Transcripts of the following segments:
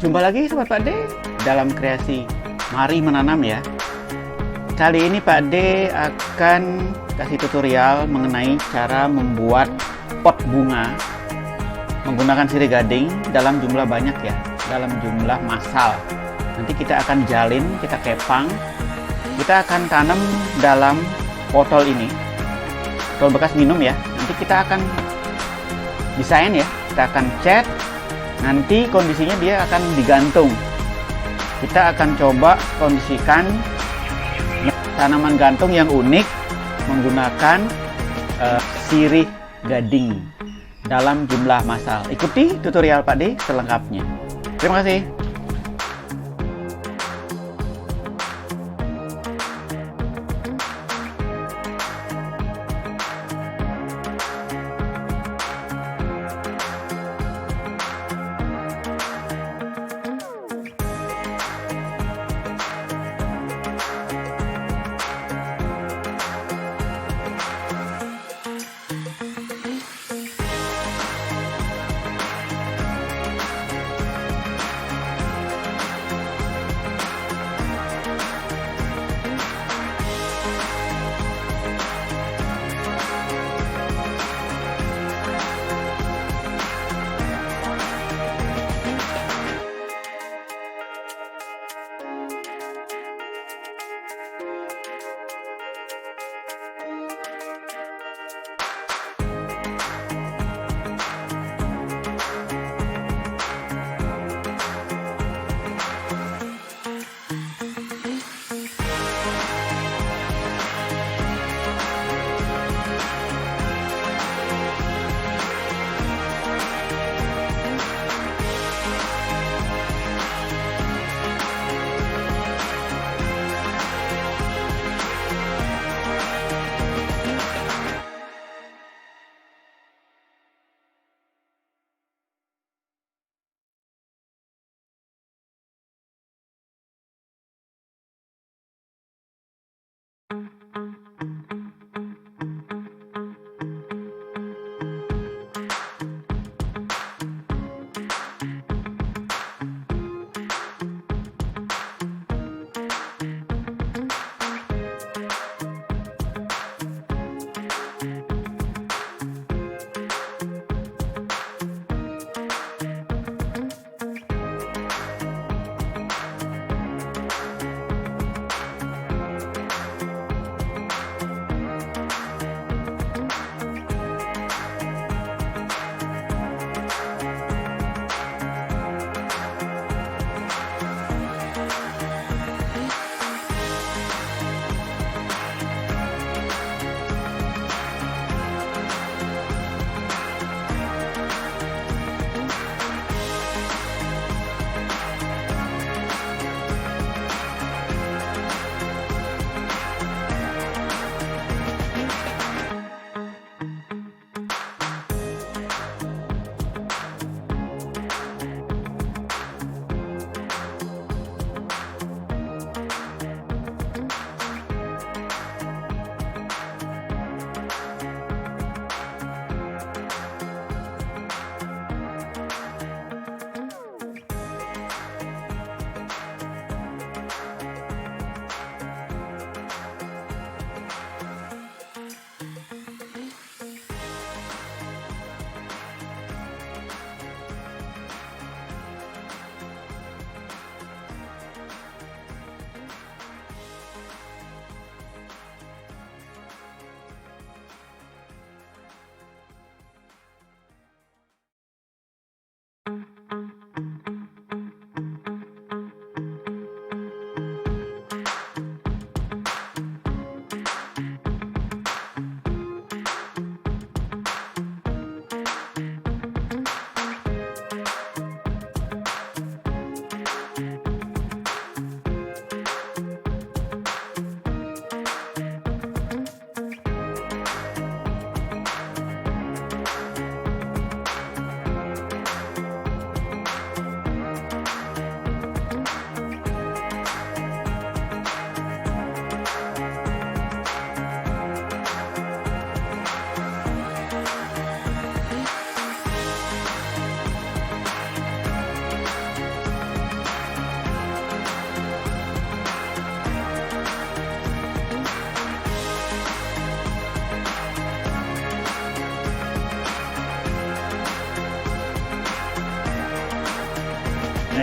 Jumpa lagi Sobat Pak D dalam kreasi Mari Menanam ya. Kali ini Pak D akan kasih tutorial mengenai cara membuat pot bunga menggunakan sirih gading dalam jumlah banyak ya, dalam jumlah massal. Nanti kita akan jalin, kita kepang, kita akan tanam dalam botol ini, botol bekas minum ya. Nanti kita akan desain ya, kita akan cat. Nanti kondisinya dia akan digantung. Kita akan coba kondisikan tanaman gantung yang unik menggunakan sirih gading dalam jumlah massal. Ikuti tutorial Pak D selengkapnya. Terima kasih.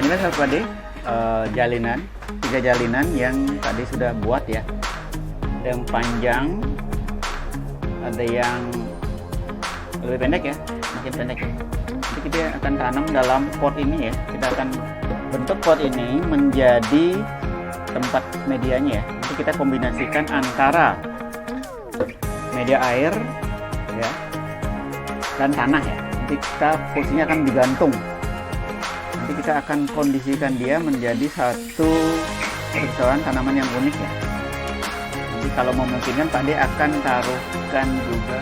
inilah sahabat Pak De, jalinan, 3 jalinan yang tadi sudah buat ya. Ada yang panjang, ada yang lebih pendek ya, makin pendek ya. Nanti kita akan tanam dalam pot ini ya. Kita akan bentuk pot ini menjadi tempat medianya ya. Nanti kita kombinasikan antara media air ya dan tanah ya. Nanti kita posisinya akan digantung. Nanti kita akan kondisikan dia menjadi satu persoalan tanaman yang unik ya. Nanti kalau memungkinkan Pak D akan taruhkan juga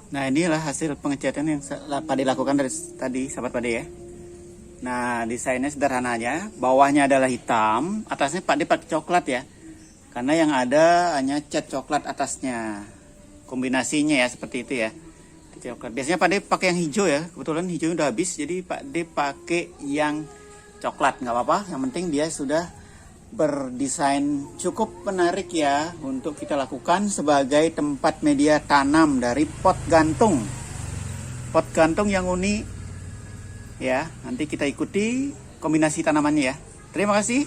Nah, inilah hasil pengecatan yang Pak D lakukan dari tadi, sahabat Pak D ya. Nah, desainnya sederhana aja. Bawahnya adalah hitam, atasnya Pak D pakai coklat ya. Karena yang ada hanya cat coklat atasnya. Kombinasinya ya seperti itu ya. Coklat. Biasanya Pak D pakai yang hijau ya. Kebetulan hijaunya udah habis, jadi Pak D pakai yang coklat. Nggak apa-apa, yang penting dia sudah berdesain cukup menarik ya untuk kita lakukan sebagai tempat media tanam dari pot gantung yang unik ya. Nanti kita ikuti kombinasi tanamannya ya. Terima kasih.